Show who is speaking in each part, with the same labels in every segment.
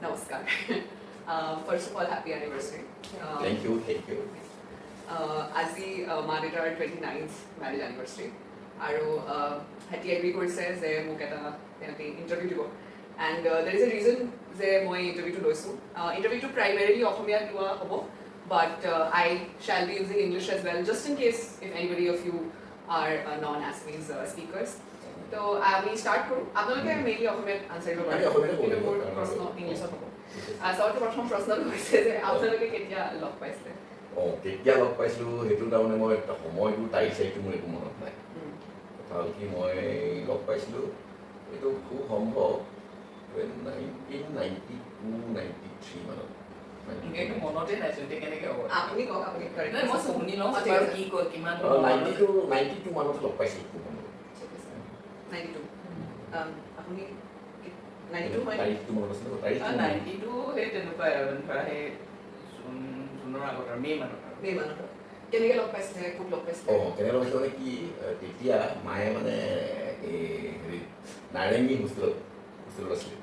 Speaker 1: Namaskar. First of all, happy anniversary.
Speaker 2: Thank you, thank you.
Speaker 1: আজি মা দেউতাৰ 29th marriage anniversary. আৰু হেতি এগ্ৰী কৰিছে যে মোক এটা তেওঁলোকে ইণ্টাৰভিউ দিব এণ্ড দেৰ ইজ এ ৰিজন যে মই ইণ্টাৰভিউটো লৈছোঁ ইণ্টাৰভিউটো প্ৰাইমেৰিলি অসমীয়াত লোৱা হ'ব but I shall be using English as well just in case if anybody of you are non Assamese speakers তো আমি ষ্টাৰ্ট কৰোঁ আপোনালোকে মেইনলি অসমীয়াত আনচাৰ দিব পাৰে কিন্তু মোৰ প্ৰশ্ন ইংলিছত হ'ব আচলতে প্ৰথম প্ৰশ্নটো হৈছে যে আপোনালোকে কেতিয়া লগ পাইছিলে
Speaker 2: কেতিয়া লগ পাইছিলোঁ সেইটো তাৰমানে মই সময়টো তাৰিখ চাৰিটো মোৰ একো মনত নাই কথা হ'ল কি মই লগ পাইছিলোঁ এইটো খুব সম্ভৱ 1992-93 মানত
Speaker 3: মনতে নাই কেনেকৈ হ'ব
Speaker 1: আপুনি কওক আপুনি
Speaker 3: মই শুনি লওঁ কি কয় কিমান
Speaker 2: 92 মানত লগ পাইছিলোঁ খুব সম্ভৱ
Speaker 1: 92 আপুনি 92 হয়
Speaker 2: তাৰিখটো মনত আছে তাৰিখ
Speaker 3: 92 সেই তেনেকুৱাই আৰু ধৰা সেই জুনৰ আগত আৰু মে' মানত আৰু
Speaker 1: মে' মানত কেনেকৈ লগ পাইছিলে ক'ত লগ পাইছিলে
Speaker 2: কেনেকৈ লগ পাইছিলোঁ মানে কি তেতিয়া মায়ে মানে এই হেৰি নাৰেংগী হোষ্টেলত আছিলে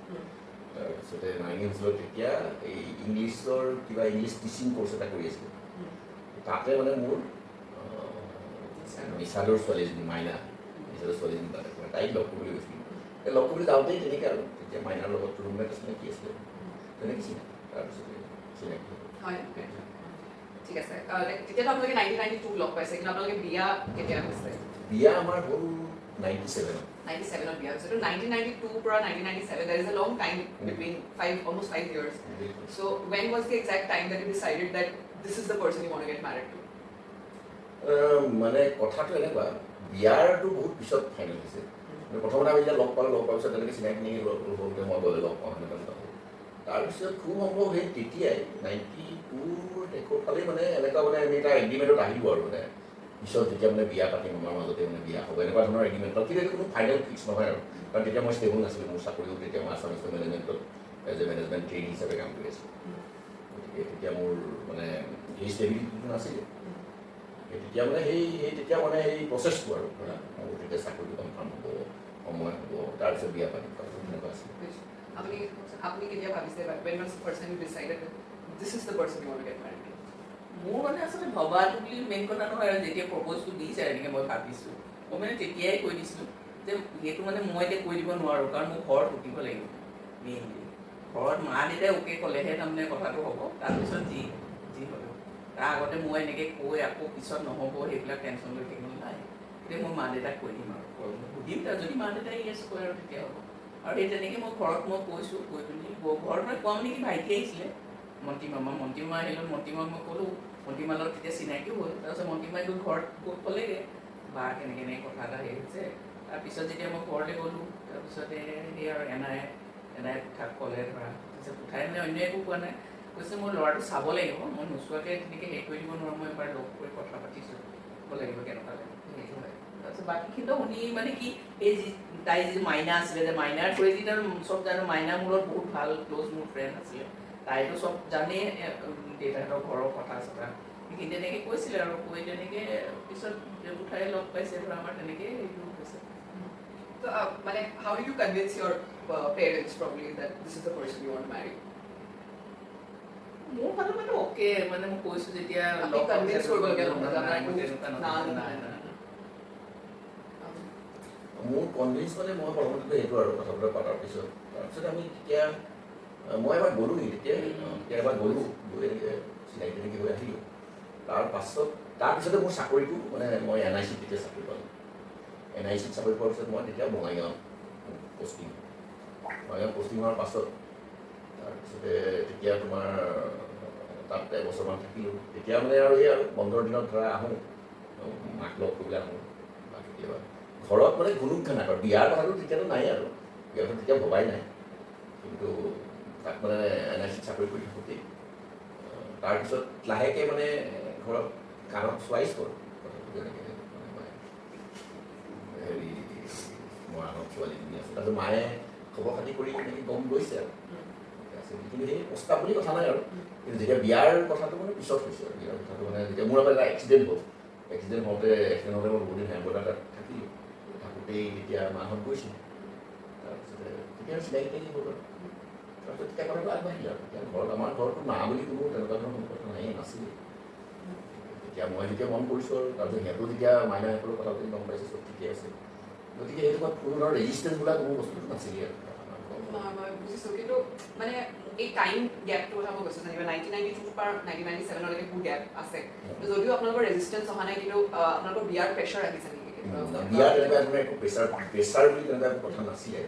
Speaker 2: তাৰপিছতে নাৰেংগী হোষ্টেলত তেতিয়া এই ইংলিছৰ কিবা ইংলিছ টিচিং কৰ্চ এটা কৰি আছিলে তাতে মানে মোৰ নিচাদৰ ছোৱালীজনী মাইনা নিচাদৰ ছোৱালীজনী তাতে তাইক লগ কৰিবলৈ গৈছিলোঁ লগ কৰিবলৈ যাওঁতেই তেনেকৈ আৰু তেতিয়া মাইনাৰ লগত ৰুমমেট চিনাকি আছিলে তেনেকৈ চিনাকি তাৰপিছতে চিনাকি
Speaker 1: হয় ঠিক আছে তেতিয়াতো আপোনালোকে 1992 লগ পাইছে কিন্তু আপোনালোকে বিয়া কেতিয়া হৈছে
Speaker 2: বিয়া আমাৰ হ'ল 97
Speaker 1: 97ত বিয়া হৈছে তো 1992 পৰা 1997 there is a long time between almost 5 years so when was the exact time that you decided that this is the person you want to get married to
Speaker 2: মানে কথাটো এনেকুৱা বিয়াৰটো বহুত পিছত ফাইনেল হৈছে প্ৰথমতে আমি যেতিয়া লগ পোৱাৰ পিছত তেনেকৈ চিনাকি নেকি সৰুতে মই গ'লে লগ পাওঁ সেনেকুৱা তাৰপিছত খুব সম্ভৱ সেই তেতিয়াই 92 শেষৰ ফালেই মানে এনেকুৱা মানে আমি এটা এগ্ৰিমেণ্টত আহিব আৰু মানে পিছত যেতিয়া মানে বিয়া পাতিম আমাৰ মাজতে মানে বিয়া হ'ব এনেকুৱা ধৰণৰ এগ্ৰিমেণ্টত কিন্তু এইটো কোনো ফাইনেল ফিক্স নহয় আৰু কাৰণ তেতিয়া মই ষ্টেবল নাছিলোঁ মোৰ চাকৰিও তেতিয়া মই আছামিজ মেনেজমেণ্টত এজ এ মেনেজমেণ্ট ট্ৰেইনিং হিচাপে কাম কৰি আছিলোঁ গতিকে তেতিয়া মোৰ মানে সেই ষ্টেবিলিটিটো নাছিলে তেতিয়া মানে তেতিয়া মানে সেই প্ৰচেছটো আৰু মোৰ তেতিয়া চাকৰিটো কনফাৰ্ম হ'ব সময় হ'ব তাৰপিছত বিয়া পাতিম তেনেকুৱা আছিলে
Speaker 1: আপুনি কেতিয়া ভাবিছে when was the first time you decided that this is the person you want to get married to
Speaker 3: মোৰ মানে আচলতে ভবাটো বুলি মেইন কথা নহয় আৰু যেতিয়া প্ৰপ'জটো দিছে এনেকৈ মই ভাবিছোঁ মই মানে তেতিয়াই কৈ দিছিলোঁ যে সেইটো মানে মই এতিয়া কৈ দিব নোৱাৰোঁ কাৰণ মোৰ ঘৰত উঠিব লাগিব মেইনলি ঘৰত মা দেউতাই অ'কে ক'লেহে তাৰমানে কথাটো হ'ব তাৰপিছত যি হ'ব তাৰ আগতে মই এনেকৈ কৈ আকৌ পিছত নহ'ব সেইবিলাক টেনশ্যন লৈ থাকিব নাই তেতিয়া মই মা দেউতাক কৈ দিম আৰু সুধিম যদি মা দেউতাই ইয়েছ কয় আৰু তেতিয়া হ'ব আৰু সেই তেনেকৈ মই ঘৰত মই কৈছোঁ কৈ পিনি ঘৰত মই কোৱা মানে কি ভাইটি আহিছিলে মন্তিমামা আহিলোঁ মন্তিমাক মই ক'লোঁ মন্তিমালৰ তেতিয়া চিনাকিও হ'ল তাৰপিছত মন্তিমাই গৈ ঘৰত ক'লেগৈ বা কেনেকৈ কথা এটা হেৰি হৈছে তাৰপিছত যেতিয়া মই ঘৰলৈ গ'লোঁ তাৰপিছতে সেই আৰু এনাই কথাক ক'লে ধৰা তাৰপিছত উঠাই মানে অন্য একো কোৱা নাই কৈছে মোৰ ল'ৰাটো চাব লাগিব মই নোচোৱাকৈ তেনেকৈ হেৰি কৰি দিব নোৱাৰোঁ মই এবাৰ লগ কৰি কথা পাতিছোঁ ক'ব লাগিব কেনেকুৱা লাগে সেইটো হয় তাৰপিছত বাকীখিনিতো শুনি মানে কি এই তাই যি মাইনা আছিলে যে মাইনাৰ থ্ৰুৱেদি চব জানো মাইনা মূৰত বহুত ভাল ক্ল'জ মোৰ ফ্ৰেণ্ড আছিলে তাইতো চব জানেই দেউতাহঁতৰ ঘৰৰ কথা চথা সেইখিনি তেনেকৈ কৈছিলে আৰু কৈ তেনেকৈ পিছত উঠাই লগ পাইছে ধৰা আমাৰ তেনেকৈ সেইটো হৈছে
Speaker 1: so মানে how did you convince your parents probably that this is the person you want to marry
Speaker 3: মোৰ ফালে মানে অ'কে মানে মই কৈছোঁ যেতিয়া
Speaker 1: লগ কনভিন্স কৰিবলগীয়া
Speaker 2: মোৰ কনভিন্স মানে মই প্ৰথমতে সেইটো আৰু কথা বতৰা পতাৰ পিছত তাৰপিছত আমি তেতিয়া মই এবাৰ গ'লোঁ নেকি তেতিয়া এবাৰ গ'লোঁ গৈ এনেকৈ চিনাকি তেনেকৈ হৈ আহিলোঁ তাৰপিছতে মোৰ চাকৰিটো মানে মই NIC তেতিয়া চাকৰি পালোঁ NIC চাকৰি পোৱাৰ পিছত মই তেতিয়া বঙাইগাঁও পষ্টিং হোৱাৰ পাছত তাৰপিছতে তেতিয়া তোমাৰ তাত এবছৰমান থাকিলোঁ তেতিয়া মানে আৰু এই আৰু বন্ধৰ দিনত ধৰা আহোঁ মাক লগ কৰিবলৈ আহোঁ বা কেতিয়াবা ঘৰত মানে ঘুনুক খানা আৰু বিয়াৰ কথাটো তেতিয়াতো নাই আৰু বিয়াটো তেতিয়া ভবাই নাই কিন্তু তাক মানে NIC চাকৰি কৰি থাকোঁতেই তাৰপিছত লাহেকৈ মানে ঘৰত কাণত চোৱাইছোঁ আৰু কথাটো তেনেকৈ হেৰি মৰাণত ছোৱালীজনী আছে তাৰপিছত মায়ে খবৰ খাতি কৰি তেনেকৈ গম গৈছে আৰু কিন্তু সেই প্ৰস্তাৱ বুলি কথা নাই আৰু কিন্তু যেতিয়া বিয়াৰ কথাটো মানে পিছত হৈছে আৰু বিয়াৰ কথাটো মানে যেতিয়া মোৰ এটা এক্সিডেণ্ট হওঁতে মই বহুত দিন হেমবৰ্ডাৰ তাত থাকিলোঁ থাকোঁতেই তেতিয়া মাহঁত গৈছিল তাৰপিছতে তেতিয়া চিনাকি হ'ল আৰু তাৰপিছত তেতিয়া কথাটো আগবাঢ়িলে আৰু তেতিয়া ঘৰত আমাৰ ঘৰতো মা বুলি কোনো তেনেকুৱা ধৰণৰ কথা নায়েই নাছিলে তেতিয়া মই যেতিয়া মন কৰিছোঁ আৰু তাৰপিছত সিহঁতো যেতিয়া মাইনাহঁতৰ কথা যদি গম পাইছে চব ঠিকে আছে গতিকে সেইটো কোনো ধৰণৰ ৰেজিষ্টেঞ্চ বোলা কোনো বস্তুটো নাছিলে আৰু
Speaker 1: মই বুজিছোঁ কিন্তু মানে এই টাইম গেপটোৰ কথা মই কৈছোঁ যেনিবা 1992 পৰা 1997লৈকে বহুত গেপ আছে যদিও আপোনালোকৰ ৰেজিষ্টেঞ্চ অহা নাই কিন্তু আপোনালোকৰ বিয়াৰ প্ৰেছাৰ আহিছে নেকি
Speaker 2: বিয়া তেনেকুৱা ধৰণৰ একো প্ৰেছাৰ বুলি তেনেকুৱা একো কথা নাছিলে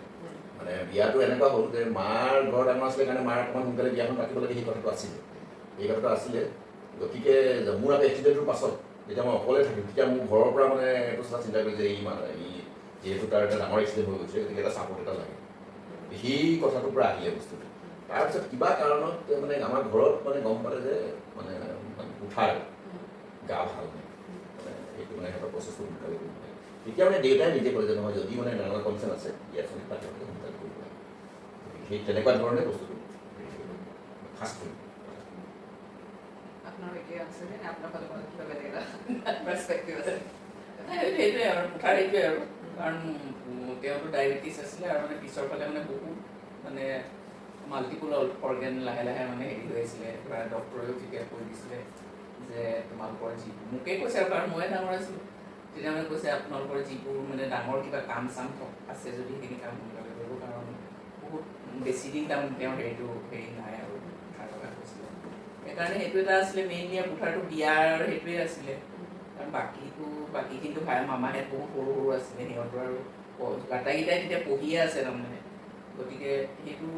Speaker 2: মানে বিয়াটো এনেকুৱা হ'ল যে মাৰ ঘৰ ডাঙৰ আছিলে কাৰণে মাৰ অকণমান সোনকালে বিয়াখন পাতিব লাগে সেই কথাটো আছিলে এই কথাটো আছিলে গতিকে মোৰ আকৌ এক্সিডেণ্টটোৰ পাছত যেতিয়া মই অকলে থাকিম তেতিয়া মোৰ ঘৰৰ পৰা মানে এইটো কথা চিন্তা কৰি যে ই যিহেতু তাৰ এটা ডাঙৰ এক্সিডেণ্ট হৈ গৈছে গতিকে এটা ছাপৰ্ট এটা লাগে সেই কথাটোৰ পৰা আহিলে বস্তুটো তাৰপিছত কিবা কাৰণত মানে আমাৰ ঘৰত মানে গম পালে যে মানে উঠাৰ গা ভাল নাই মানে সেইটো মানে সিহঁতৰ প্ৰচেছটো সোনকালে কৰিব লাগে তেতিয়া মানে দেউতাই নিজে কয় যে নহয় যদি মানে ডাঙৰ কনচাৰ্ণ আছে ইয়াত চলি পাতিবলৈ সোনকালে কৰিব লাগে সেই তেনেকুৱা ধৰণে বস্তুটো ফাষ্ট কৰিব
Speaker 1: আপোনাৰ একে আছে নে আপোনাৰ ফালৰ পৰা কিবা বেলেগ এটা পাৰ্চপেক্টিভ আছে
Speaker 3: সেইটোৱে আৰু মুঠাৰ সেইটোৱে আৰু কাৰণ তেওঁতো ডায়েবেটিছ আছিলে আৰু মানে পিছৰ ফালে মানে বহুত মানে মাল্টিপুল অৰ্গেন লাহে লাহে মানে হেৰি হৈ আছিলে প্ৰায় ডক্টৰেও তেতিয়া কৈ দিছিলে যে তোমালোকৰ যিবোৰ মোকেই কৈছে আৰু কাৰণ ময়ে ডাঙৰ আছিলোঁ তেতিয়া মানে কৈছে আপোনালোকৰ যিবোৰ মানে ডাঙৰ কিবা কাম চাম আছে যদি সেইখিনি কাম সোনকালে কৰিব কাৰণ বহুত বেছি দিন তাৰমানে তেওঁৰ হেৰি নাই আৰু উঠাৰ লগা হৈছিলে সেইকাৰণে সেইটো এটা আছিলে মেইনলি উঠাৰটো বিয়াৰ সেইটোৱে আছিলে কাৰণ বাকীখিনিতো ভাই মামাহেঁত বহুত সৰু সৰু আছিলে সিহঁতৰ আৰু আটাইকেইটাই তেতিয়া পঢ়িয়ে আছে তাৰমানে গতিকে সেইটো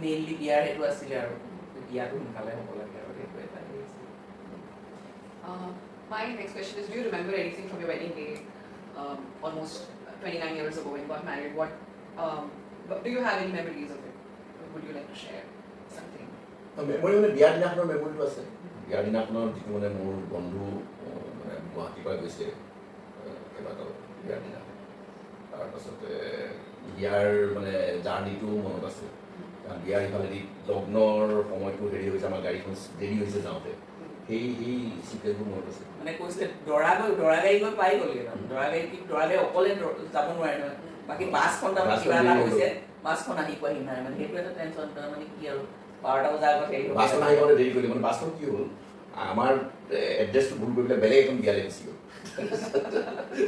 Speaker 3: মেইনলি বিয়াৰ সেইটো আছিলে আৰু বিয়াটো সোনকালে হ'ব লাগে আৰু সেইটো এটা হেৰি আছিলে
Speaker 1: My next question is, do you remember anything from your wedding day, almost 29 years ago when you got married? Do you have any memories of it? Would you like to share something?
Speaker 2: Memory মানে বিয়াৰ দিনাখনৰ মেমৰিটো আছে বিয়াৰ দিনাখনৰ যিটো মানে মোৰ বন্ধু মানে গুৱাহাটীৰ পৰা গৈছে কেইবাটাও বিয়াৰ দিনাখন তাৰপাছতে বিয়াৰ মানে জাৰ্ণিটো মনত আছে কাৰণ বিয়াৰ ইফালেদি লগ্নৰ সময়টো হেৰি হৈছে আমাৰ গাড়ীখন দেৰি হৈছে যাওঁতে সেই চিক্ৰেটবোৰ মনত আছে
Speaker 3: মানে কৈছিলে দৰা গাড়ী গৈ পাই গ'লগৈ দৰা গাড়ী অকলে যাব নোৱাৰে নহয় বাকী বাছখন তাৰমানে কিবা এটা হৈছে বাছখন আহি পোৱাহি নাই মানে সেইটো এটা টেনশ্যন মানে কি আৰু 12টা বজাৰ আগত হেৰি
Speaker 2: বাছখন আহি পাওঁতে দেৰি কৰিলে মানে বাছখন কি হ'ল আমাৰ এড্ৰেছটো ভুল কৰি পেলাই বেলেগ এখন বিয়ালৈ গুচি গ'ল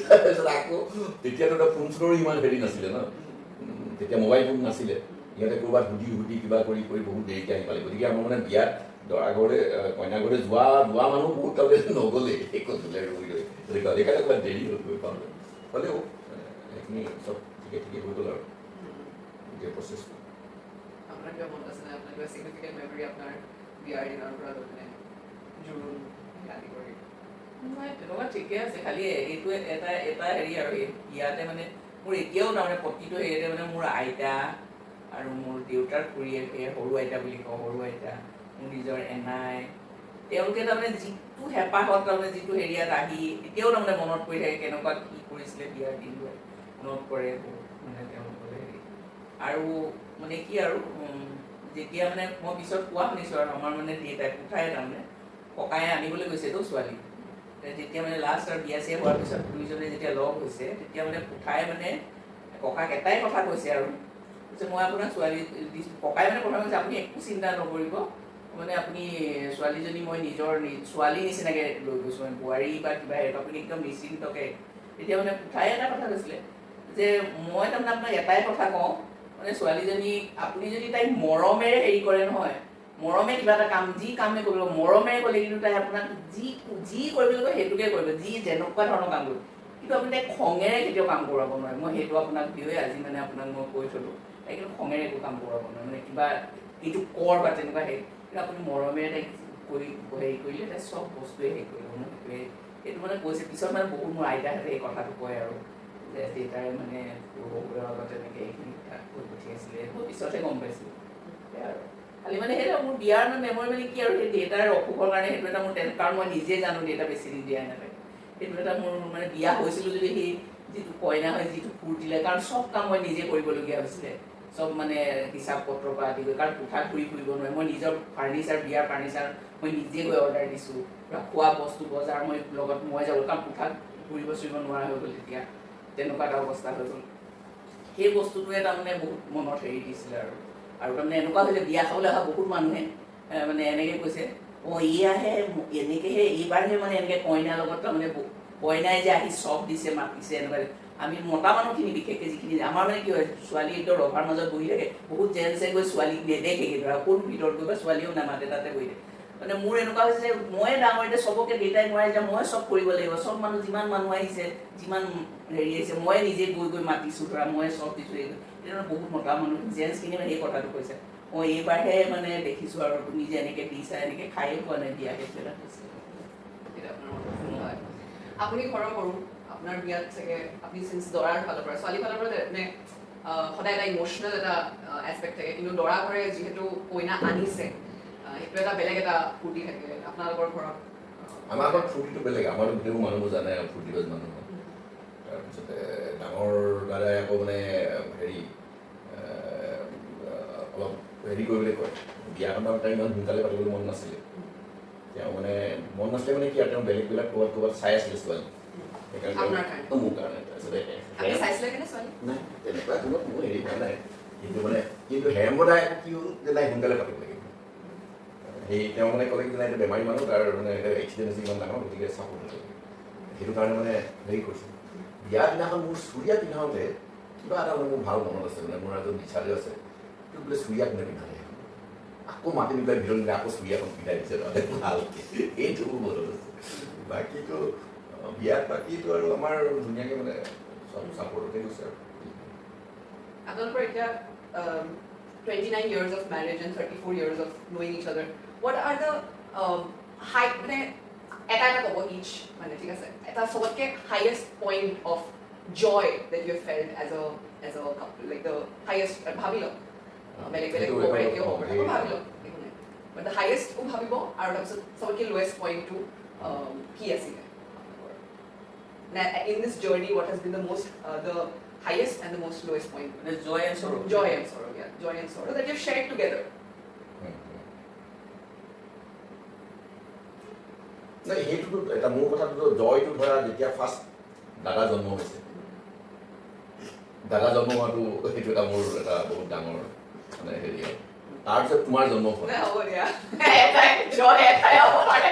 Speaker 2: তাৰপিছত আকৌ তেতিয়াতো এটা ফোন চোনৰো ইমান হেৰি নাছিলে ন তেতিয়া মোবাইল ফোন নাছিলে ইহঁতে ক'ৰবাত সুধি কিবা কৰি বহুত দেৰিকৈ আহি পালে গতিকে আমাৰ মানে বিয়াত দৰা ঘৰে কইনা ঘৰে যোৱা মানুহ বহুত তাৰমানে নগ'লে ক'লে ৰৈ তেনেকুৱা সেইকাৰণে ক'ৰবাত দেৰি হ'ল গৈ পাওঁতে হ'লেও সেইখিনি চব ঠিকে হৈ গ'ল আৰু গোটেই প্ৰচেছটো
Speaker 1: আপোনাৰ কিবা মনত আছে নে আপোনাৰ কিবা চিগনিফিকেণ্ট মেমৰি আপোনাৰ বিয়াৰ দিনৰ পৰা লৈ পিনে জোৰোণ আদি কৰি
Speaker 3: তেনেকুৱা ঠিকে আছে খালি এইটো এটা হেৰি আৰু ইয়াতে মানে মোৰ এতিয়াও তাৰমানে প্ৰতিটো হেৰিতে মানে মোৰ আইতা আৰু মোৰ দেউতাৰ খুৰীয়ে সৰু আইতা বুলি কওঁ সৰু আইতা মোৰ নিজৰ এনাই তেওঁলোকে তাৰমানে যিটো হেঁপাহত তাৰমানে যিটো হেৰিয়াত আহি এতিয়াও তাৰমানে মনত পৰি থাকে কেনেকুৱা কি কৰিছিলে বিয়াৰ দিনটোৱে মনত পৰে মানে তেওঁলোকৰ হেৰি আৰু মানে কি আৰু যেতিয়া মানে মই পিছত কোৱা শুনিছোঁ আৰু আমাৰ মানে দেউতাই উঠাই তাৰমানে ককায়ে আনিবলৈ গৈছেতো ছোৱালী যেতিয়া মানে লাষ্ট আৰু বিয়া চিয়া হোৱাৰ পিছত দুইজনে যেতিয়া লগ হৈছে তেতিয়া মানে উঠাই মানে ককাক এটাই কথা কৈছে আৰু যে মই আপোনাক ছোৱালী ককাই মানে কথা কৈছে আপুনি একো চিন্তা নকৰিব মানে আপুনি ছোৱালীজনী মই নিজৰ ছোৱালী নিচিনাকৈ লৈ গৈছোঁ মানে বোৱাৰী বা কিবা আপুনি একদম নিশ্চিন্তকৈ তেতিয়া মানে উঠাই এটা কথা কৈছিলে যে মই তাৰমানে আপোনাক এটাই কথা কওঁ মানে ছোৱালীজনী আপুনি যদি তাইক মৰমেৰে হেৰি কৰে নহয় মৰমে কিবা এটা কাম যি কামেই কৰিব মৰমেৰে ক'লে কিন্তু তাই আপোনাক যি কৰিব লাগিব সেইটোকে কৰিব যি যেনেকুৱা ধৰণৰ কাম কৰিব কিন্তু আপুনি তাইক খঙেৰে কেতিয়াও কাম কৰাব নোৱাৰে মই সেইটো আপোনাক দিওঁৱে আজি মানে আপোনাক মই কৈ থ'লোঁ তাই কিন্তু খঙেৰে একো কাম কৰাব নোৱাৰে মানে কিবা এইটো কৰ বা তেনেকুৱা হেৰি কিন্তু আপুনি মৰমেৰে তাইক হেৰি কৰিলে তাই চব বস্তুৱে হেৰি কৰিব মই সেইটোৱে সেইটো মানে কৈছে পিছত মানে বহুত মোৰ আইতাহঁতে এই কথাটো কয় আৰু যে দেউতাই মানে শহুৰৰ আগত তেনেকৈ এইখিনি কথা কৈ পঠিয়াইছিলে মই পিছতহে গম পাইছিলোঁ সেয়াই আৰু খালি মানে সেইটো মোৰ বিয়াৰ মানে মেমৰি মানে কি আৰু সেই দেউতাৰ অসুখৰ কাৰণে সেইটো এটা মোৰ কাৰণ মই নিজে জানো দেউতা বেছি দিন দিয়াই নাথাকে সেইটো এটা মোৰ মানে বিয়া হৈছিলোঁ যদি সেই যিটো কইনা হয় যিটো ফূৰ্তিলে কাৰণ চব কাম মই নিজে কৰিবলগীয়া হৈছিলে চব মানে হিচাপ পত্ৰৰ পৰা আদি কৰি কাৰণ কোঠা ঘূৰি ফুৰিব নোৱাৰে মই নিজৰ বিয়াৰ ফাৰ্নিচাৰ মই নিজে গৈ অৰ্ডাৰ দিছোঁ খোৱা বস্তু বজাৰ মই লগত মই যাব কাৰণ কোঠাত ঘূৰিব চুৰিব নোৱাৰা হৈ গ'ল তেতিয়া তেনেকুৱা এটা অৱস্থা হৈ গ'ল সেই বস্তুটোৱে তাৰমানে বহুত মনত হেৰি দিছিলে আৰু আৰু তাৰমানে এনেকুৱা হৈছে বিয়া খাবলৈ অহা বহুত মানুহে মানে এনেকৈ কৈছে এয়াহে এনেকৈহে এইবাৰহে মানে এনেকৈ কইনাৰ লগত তাৰমানে কইনাই যে আহি চব দিছে মাতিছে এনেকুৱা আমি মতা মানুহখিনি বিশেষকৈ যিখিনি আমাৰ মানে কি হয় ছোৱালী একদম ৰভাৰ মাজত বহি থাকে বহুত জেণ্টছে গৈ ছোৱালীক নেদেখেগৈ ধৰা কোন ভিতৰত গৈ বা ছোৱালীও নামাতে তাতে বহি থাকে মানে মোৰ এনেকুৱা হৈছে যে ময়ে ডাঙৰ এতিয়া চবকে দেউতাই নোৱাৰে যে মই চব কৰিব লাগিব চব মানুহ যিমান মানুহ আহিছে যিমান হেৰি আহিছে মই নিজে গৈ গৈ মাতিছোঁ ধৰা মই চব দিছোঁ এতিয়া বহুত মতা মানুহ জেণ্টছখিনি মানে সেই কথাটো কৈছে এইবাৰহে মানে দেখিছোঁ আৰু তুমি যে এনেকৈ দিছা এনেকৈ খায়ে পোৱা নাই দিয়া সেইটো এটা কৈছে
Speaker 1: আপুনি ঘৰৰ সৰু আপোনাৰ বিয়াত চাগে আপুনি চিন্স দৰাৰ ফালৰ পৰা ছোৱালী ফালৰ পৰা মানে সদায় এটা ইম'চনেল এটা এছপেক্ট থাকে কিন্তু দৰা ঘৰে যিহেতু কইনা আনিছে সেইটো এটা বেলেগ এটা ফূৰ্তি থাকে আপোনালোকৰ ঘৰত
Speaker 2: আমাৰ ঘৰত ফূৰ্তিটো বেলেগ আমাৰ গোটেইবোৰ মানুহবোৰ জানে ফূৰ্তিবাজ মানুহ তাৰপিছতে ডাঙৰ দাদাই আকৌ মানে হেৰি অলপ হেৰি কৰিবলৈ কয় বিয়াখনৰ টাইম ইমান সোনকালে পাতিবলৈ মন নাছিলে তেওঁ মানে মন নাছিলে মানে কি আৰু তেওঁ বেলেগ ক'ৰবাত চাই আছিলে ছোৱালী সেইকাৰণে মোৰ কাৰণে তাৰপিছতে নাই তেনেকুৱা কোনো মোৰ হেৰি হোৱা নাই কিন্তু হেমদাই আকৌ কি হ'ল যে নাই সোনকালে পাতিব লাগিব সেই তেওঁ মানে ক'লে কি নাই এতিয়া বেমাৰী মানুহ তাৰ মানে এক্সিডেণ্ট হৈছে ইমান ডাঙৰ গতিকে চাব নালাগে সেইটো কাৰণে মানে হেৰি কৰিছোঁ বিয়া দিনাখন মোৰ চুৰীয়া পিন্ধাওঁতে কিবা এটা মানে মোৰ ভাল মনত আছে মানে মোৰ এজন বিচাৰে আছে কিন্তু বোলে চুৰীয়া কোনে পিন্ধালে আকৌ মাতি নি পেলাই ভিতৰত নিলে আকৌ চুৰীয়াখন পিন্ধাই দিছে ভালকৈ এইটো মোৰ মনত আছে বাকীটো বিয়াত বাকীটো আৰু আমাৰ ধুনীয়াকৈ মানে চব চাপৰ্টতে গৈছে আৰু
Speaker 1: আপোনালোকৰ এতিয়া 29 years of marriage and 34 years of knowing each other what are the high মানে এটা ক'ব each মানে ঠিক আছে এটা সবতকৈ highest point of joy that you have felt as a couple like the highest ভাবি লওক বেলেগ হ'ব পাৰে কিয় হ'ব পাৰে ভাবি লওক but the highest ভাবিব আৰু তাৰপিছত সবতকৈ lowest point টো কি আছিলে in this journey what has been the most the highest and the most lowest point
Speaker 3: joy and sorrow
Speaker 1: joy and sorrow that you've shared together
Speaker 2: নাই সেইটোতো এটা মোৰ কথাটো জয়টো ধৰা যেতিয়া ফাৰ্ষ্ট দাদা জন্ম হৈছে দাদা জন্ম হোৱাটো সেইটো এটা মোৰ এটা বহুত ডাঙৰ মানে হেৰি আৰু তাৰপিছত তোমাৰ জন্ম হোৱা
Speaker 1: হ'ব দিয়া joy এটাই হ'ব পাৰে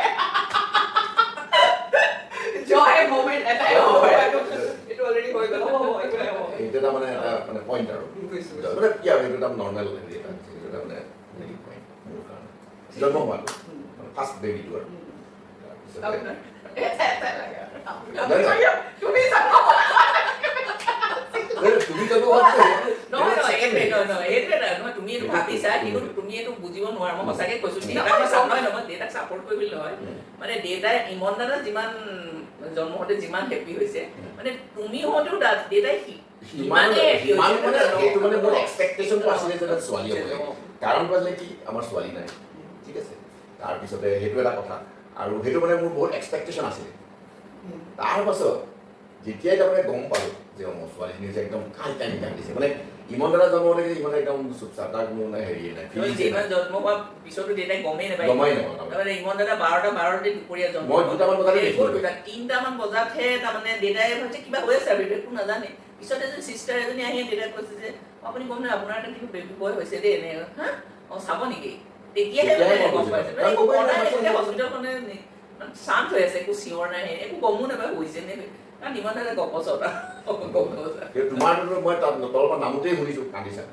Speaker 1: joy moment এটাই হ'ব পাৰে এইটো অলৰেডি হৈ গ'ল হ'ব
Speaker 2: এইটো এটা মানে এটা মানে পইণ্ট আৰু মানে কি আৰু এইটো এটা নৰ্মেল হেৰি এটা এইটো এটা মানে হেৰি পইণ্ট মোৰ কাৰণে জন্ম হোৱাটো ফাৰ্ষ্ট বেবিটো আৰু তুমি
Speaker 3: এইটো ভাবিছা কিন্তু তুমি এইটো বুজিব নোৱাৰা মই সঁচাকে কৈছো দেউতাক চাপৰ্ট কৰিবলৈ নহয় মানে দেউতাই ইমন দাদা যিমান জন্ম হওঁতে যিমান হেপী হৈছে মানে তুমি হওঁতেও দেউতাই
Speaker 2: ছোৱালী হ'ব কাৰণটো আছিলে কি আমাৰ ছোৱালী নাই ঠিক আছে তাৰপিছতে সেইটো এটা কথা আৰু সেইটো মানে মোৰ বহুত এক্সপেক্টেশ্যন আছিলে তাৰপাছত যেতিয়াই তাৰমানে গম পালোঁ যে মোৰ ছোৱালীখিনি হৈছে একদম কাম দিছে মানে ইমান দাদা জন্ম হ'লে ইমান একদম চুপচাপ তাৰ কোনো মানে হেৰি নাই
Speaker 3: জন্ম হোৱাৰ পিছতো দেউতাই গমেই নাপায় ইমান দাদা 12টা দুপৰীয়া জন্ম
Speaker 2: মই 2টামান বজাতে
Speaker 3: 3টামান বজাতহে তাৰমানে দেউতাই ভাবিছে কিবা হৈ আছে আৰু একো নাজানে পিছত এজন চিষ্টাৰ এজনী আহি দেউতাই কৈছে যে আপুনি গম নাই আপোনাৰ এটা কিন্তু বেবী বয় হৈছে দেই এনে চাব নেকি তেতিয়াহে গম পাইছে হস্পিটেলখনে শান্ত হৈ আছে একো চিঞৰ নাই একো গমো নাপায় হৈছে নে কাৰণ ইমান এটা গপচত
Speaker 2: তোমাৰতো মই তাত তলৰ পৰা নামোতেই শুনিছোঁ কান্দিছা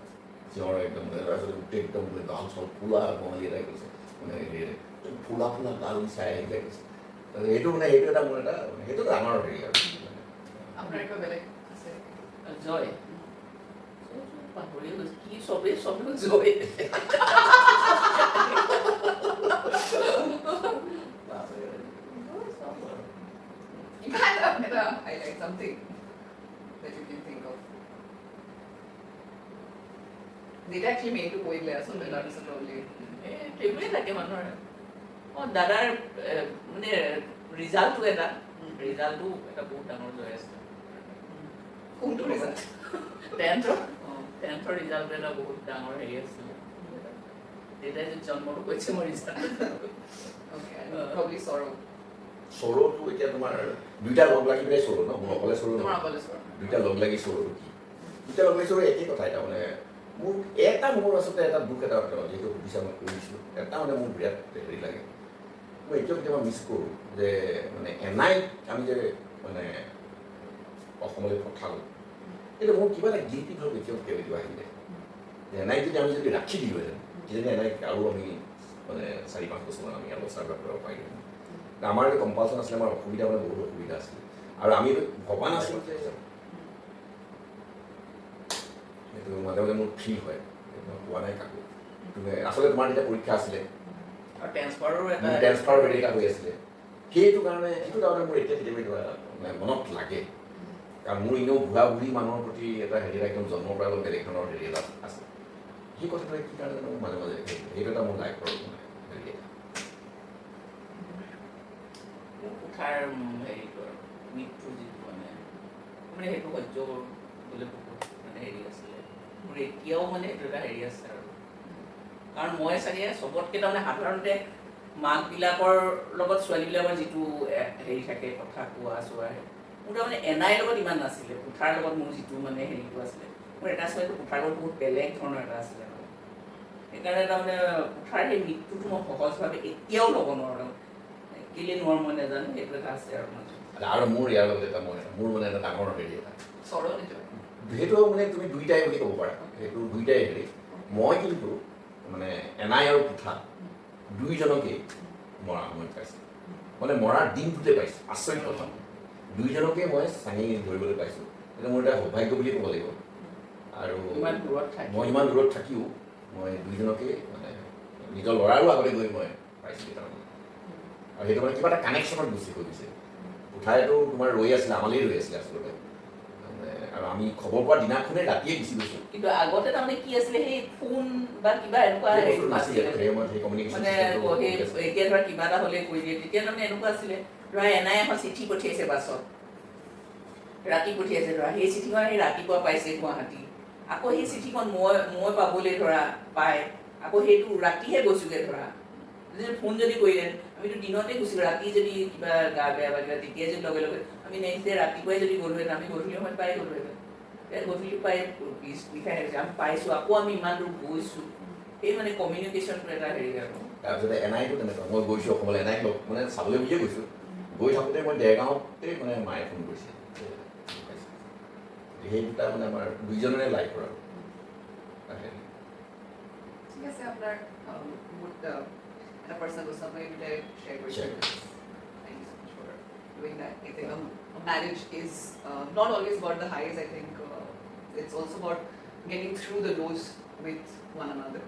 Speaker 2: চিঞৰ একদম গোটেই একদম গাল চল ফুলা বঙালী এটাই কৈছে মানে হেৰি ফুলা গাল চাই আহিলে কৈছে সেইটো মানে সেইটো এটা মোৰ এটা সেইটো ডাঙৰ হেৰি আৰু
Speaker 1: আপোনাৰ একো বেলেগ আছে
Speaker 3: জয় পাহৰি গৈছে কি চবেই জয়
Speaker 1: You can't highlight something that you can think of. Did actually make to কৈ glass on the largest probably.
Speaker 3: টেবুলে থাকে মানুহৰ দাদাৰ মানে ৰিজাল্টটো এটা ৰিজাল্টটো এটা বহুত ডাঙৰ জয় আছে
Speaker 1: কোনটো ৰিজাল্ট
Speaker 3: 10th ৰিজাল্ট এটা বহুত ডাঙৰ হেৰি আছিল দেউতাই যে জন্মটো কৈছে মোৰ ৰিজাল্ট
Speaker 1: probably sorrow
Speaker 2: চৰটো এতিয়া তোমাৰ দুইটা লগ লাগি পেলাই চৰ ন মোৰ অকলে চৰ দুইটা লগ লাগি চৰটো কি দুইটা লগ লাগি চৰ একেই কথা এটা মানে মোৰ আচলতে এটা দুখ এটা যিহেতু সুধিছা মই কৈ দিছিলোঁ এটা মানে মোৰ বিৰাট হেৰি লাগে মই এতিয়াও কেতিয়াবা মিছ কৰোঁ যে মানে এনাইক আমি যে মানে অসমলৈ পঠালোঁ কিন্তু মোৰ কিবা এটা গিল্টি ভাৱ এতিয়াও কেতিয়াবা আহিলে যে এনাইক যদি ৰাখি দিলোহেঁতেন কিজানি এনাইক আৰু আমি মানে 4-5 বছৰমান আমি আলোচনা কৰিব পাৰিলোঁ আমাৰ যে কম্পালচন আছিলে আমাৰ অসুবিধা মানে বহুত অসুবিধা আছিলে আৰু আমি ভবা নাছিলোঁ যে সেইটো মাজে মাজে মোৰ ফিল হয় মই পোৱা নাই কাকো আচলতে তোমাৰ যেতিয়া পৰীক্ষা আছিলে
Speaker 3: আৰু ট্ৰেন্সফাৰো
Speaker 2: এটা হৈ আছিলে সেইটো কাৰণে মোৰ এতিয়া কেতিয়াবা মানে মনত লাগে কাৰণ মোৰ এনেও বুঢ়া বুঢ়ী মানুহৰ প্ৰতি এটা হেৰি একদম জন্মৰ পৰা অলপ বেলেগ ধৰণৰ হেৰি এটা আছে সেই কথাটোৱে কি কাৰণে জানো মাজে মাজে সেইটো এটা মোৰ লাইফৰ মানে হেৰি এটা
Speaker 3: উঠাৰ হেৰিটো আৰু মৃত্যু যিটো মানে সেইটো সহ্য কৰিবলৈ বহুত মানে হেৰি আছিলে মোৰ এতিয়াও মানে সেইটো এটা হেৰি আছে আৰু কাৰণ মই চাগে চবতকৈ তাৰমানে সাধাৰণতে মাকবিলাকৰ লগত ছোৱালীবিলাকৰ যিটো হেৰি থাকে কথা কোৱা চোৱা মোৰ তাৰমানে এনাইৰ লগত ইমান নাছিলে উঠাৰ লগত মোৰ যিটো মানে হেৰিটো আছিলে মোৰ এটা ছোৱালীটো উঠাৰ লগত বহুত বেলেগ ধৰণৰ এটা আছিলে মানে সেইকাৰণে তাৰমানে উঠাৰ সেই মৃত্যুটো মই সহজভাৱে এতিয়াও ল'ব নোৱাৰোঁ কেলে নোৱাৰোঁ মই নাজানো সেইটো এটা আছে আৰু মানে
Speaker 2: আৰু মোৰ ইয়াৰ লগত এটা মোৰ মানে এটা ডাঙৰ হেৰি এটা সেইটো মানে তুমি দুইটাই বুলি ক'ব পাৰা সেইটো দুইটাই হেৰি মই কিন্তু মানে এনাই আৰু পুঠা দুইজনকেই মৰা মই পাইছোঁ মানে মৰাৰ দিনটোতে পাইছোঁ আচৰিত কথা দুইজনকেই মই চাঙি ধৰিবলৈ পাইছোঁ সেইটো মোৰ এটা সৌভাগ্য বুলি ক'ব লাগিব আৰু মই ইমান দূৰত থাকিও মই দুইজনকেই মানে নিজৰ ল'ৰাৰো আগতে গৈ মই পাইছিলোঁ তাৰমানে আৰু সেইটো মানে কিবা এটা কানেকশ্যনত গুচি হৈ গৈছে উঠাইতো তোমাৰ ৰৈ আছিলে আমালেই ৰৈ আছিলে আচলতে আৰু আমি খবৰ পোৱা দিনাখনে ৰাতিয়ে গুচি গৈছোঁ
Speaker 3: কিন্তু আগতে তাৰমানে কি আছিলে সেই ফোন বা কিবা এনেকুৱা মানে এতিয়া ধৰা কিবা এটা হ'লে কৈ দিয়ে তেতিয়া তাৰমানে এনেকুৱা আছিলে ধৰা এনাই এখন চিঠি পঠিয়াইছে বাছত ৰাতি পঠিয়াইছে ধৰা সেই চিঠিখন সেই ৰাতিপুৱা পাইছে গুৱাহাটী আকৌ সেই চিঠিখন মই পাবলৈ ধৰা পাই আকৌ সেইটো ৰাতিহে গৈছোগৈ ধৰা ফোন যদি কৰিলে আমিতো দিনতে গুচি ৰাতি যদি কিবা গা বেয়া বা কিবা তেতিয়া যদি লগে লগে আমি নেক্সট ডে ৰাতিপুৱাই যদি গ'লোহেঁতেন আমি গধূলি সময়ত পাই গ'লোহেঁতেন গধূলি পাই লিখাই আহিছে আমি পাইছোঁ আকৌ আমি ইমান দূৰ গৈছোঁ সেই মানে কমিউনিকেশ্যনটো এটা হেৰি আৰু
Speaker 2: তাৰপিছতে এনাইটো তেনেকুৱা মই গৈছোঁ অসমলৈ এনাইক মানে চাবলৈ বুলিয়ে গৈছোঁ গৈ থাকোঁতে মই দেৰগাঁৱতে মানে মায়ে ফোন কৰিছে সেই দুটা মানে আমাৰ দুইজনৰে লাইফৰ আৰু
Speaker 1: ঠিক আছে আপোনাৰ বহুত এটা পাৰ্চনেল বস্তু আপুনি শ্বেয়াৰ কৰিছে Thank you so much for doing that. I think a marriage is not always about the highs. I think it's also about getting through the lows with one another.